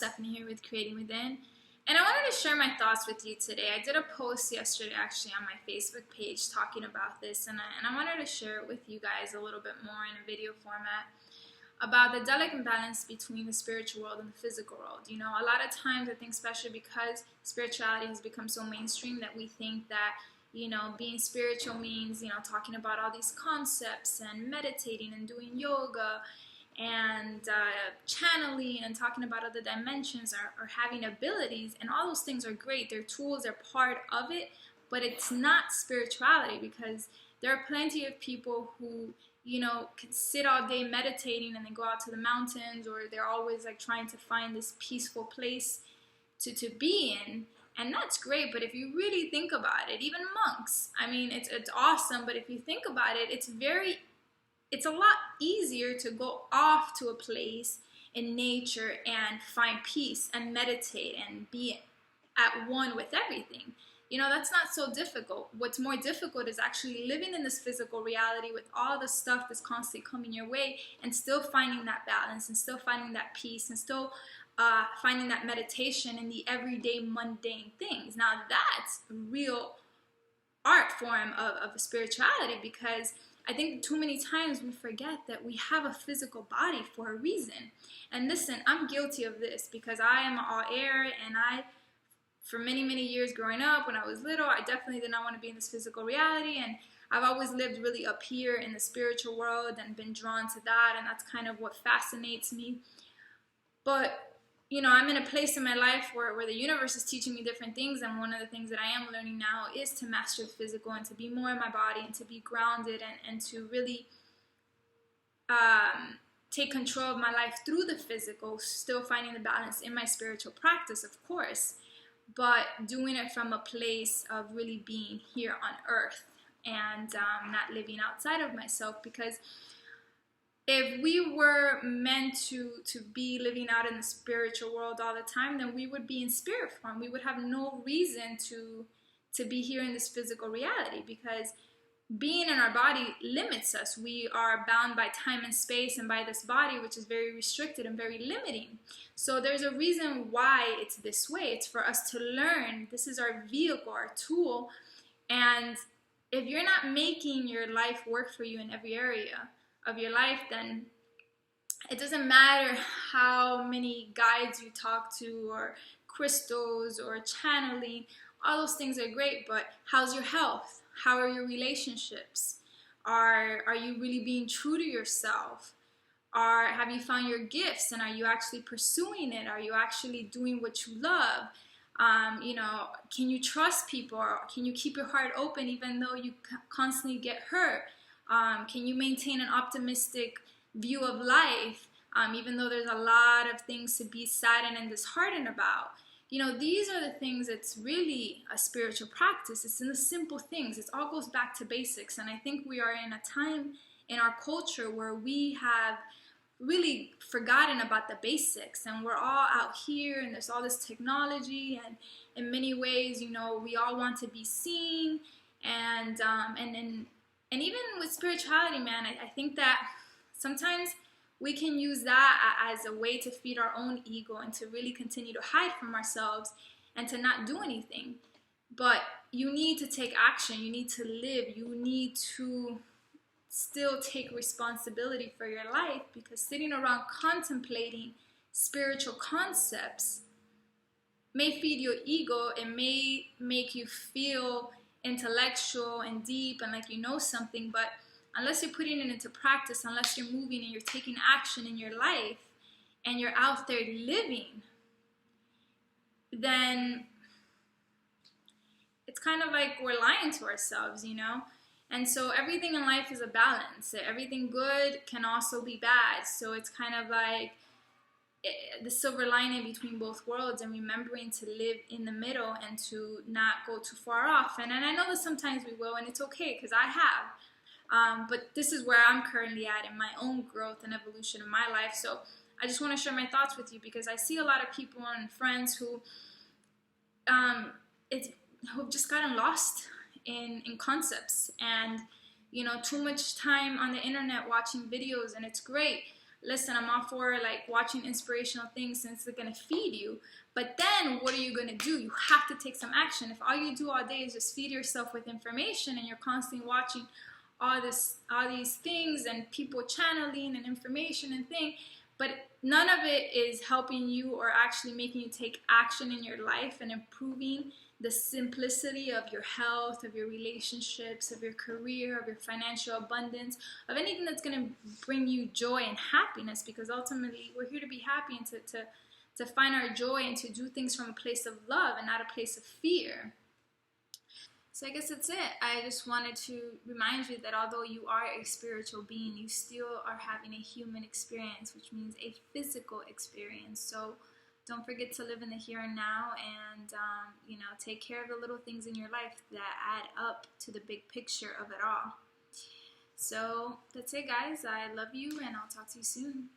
Stephanie here with Creating Within, and I wanted to share my thoughts with you today. I did a post yesterday actually on my Facebook page talking about this, and I wanted to share it with you guys a little bit more in a video format about the delicate balance between the spiritual world and the physical world. You know, a lot of times I think, especially because spirituality has become so mainstream, that we think that, you know, being spiritual means, you know, talking about all these concepts and meditating and doing yoga and channeling and talking about other dimensions or having abilities, and all those things are great. They're tools, they're part of it, but it's not spirituality, because there are plenty of people who, you know, can sit all day meditating and then go out to the mountains, or they're always like trying to find this peaceful place to be in, and that's great. But if you really think about it, even monks, I mean, it's awesome, but if you think about it, it's a lot easier to go off to a place in nature and find peace and meditate and be at one with everything. You know, that's not so difficult. What's more difficult is actually living in this physical reality with all the stuff that's constantly coming your way, and still finding that balance, and still finding that peace, and still finding that meditation in the everyday mundane things. Now that's a real art form of spirituality, because I think too many times we forget that we have a physical body for a reason. And listen, I'm guilty of this, because I am all air, and for many, many years growing up, when I was little, I definitely did not want to be in this physical reality, and I've always lived really up here in the spiritual world and been drawn to that, and that's kind of what fascinates me. But you know, I'm in a place in my life where the universe is teaching me different things, and one of the things that I am learning now is to master the physical and to be more in my body and to be grounded, and to really take control of my life through the physical, still finding the balance in my spiritual practice, of course, but doing it from a place of really being here on earth, and not living outside of myself. Because if we were meant to be living out in the spiritual world all the time, then we would be in spirit form. We would have no reason to be here in this physical reality, because being in our body limits us. We are bound by time and space and by this body, which is very restricted and very limiting. So there's a reason why it's this way. It's for us to learn. This is our vehicle, our tool. And if you're not making your life work for you in every area of your life, then it doesn't matter how many guides you talk to, or crystals, or channeling. All those things are great, but how's your health? How are your relationships? Are you really being true to yourself? Have you found your gifts, and are you actually pursuing it? Are you actually doing what you love? You know, can you trust people? Or can you keep your heart open even though you constantly get hurt? Can you maintain an optimistic view of life, even though there's a lot of things to be saddened and disheartened about? You know, these are the things that's really a spiritual practice. It's in the simple things. It all goes back to basics. And I think we are in a time in our culture where we have really forgotten about the basics, and we're all out here, and there's all this technology, and in many ways, you know, we all want to be seen, and even with spirituality, man, I think that sometimes we can use that as a way to feed our own ego, and to really continue to hide from ourselves and to not do anything. But you need to take action. You need to live. You need to still take responsibility for your life, because sitting around contemplating spiritual concepts may feed your ego. It may make you feel intellectual and deep and like you know something, but unless you're putting it into practice, unless you're moving and you're taking action in your life and you're out there living, then it's kind of like we're lying to ourselves, you know? And so everything in life is a balance. Everything good can also be bad. So it's kind of like the silver lining between both worlds, and remembering to live in the middle and to not go too far off. And I know that sometimes we will, and it's okay, because I have. But this is where I'm currently at in my own growth and evolution in my life. So I just want to share my thoughts with you, because I see a lot of people and friends who who've just gotten lost in concepts, and you know, too much time on the internet watching videos, and it's great. listen, I'm all for like watching inspirational things since it's gonna feed you. But then what are you gonna do? You have to take some action. If all you do all day is just feed yourself with information and you're constantly watching all these things and people channeling and information and thing, but none of it is helping you or actually making you take action in your life and improving the simplicity of your health, of your relationships, of your career, of your financial abundance, of anything that's going to bring you joy and happiness, because ultimately we're here to be happy and to find our joy and to do things from a place of love and not a place of fear. So I guess that's it. I just wanted to remind you that although you are a spiritual being, you still are having a human experience, which means a physical experience. So don't forget to live in the here and now, and take care of the little things in your life that add up to the big picture of it all. So that's it, guys. I love you, and I'll talk to you soon.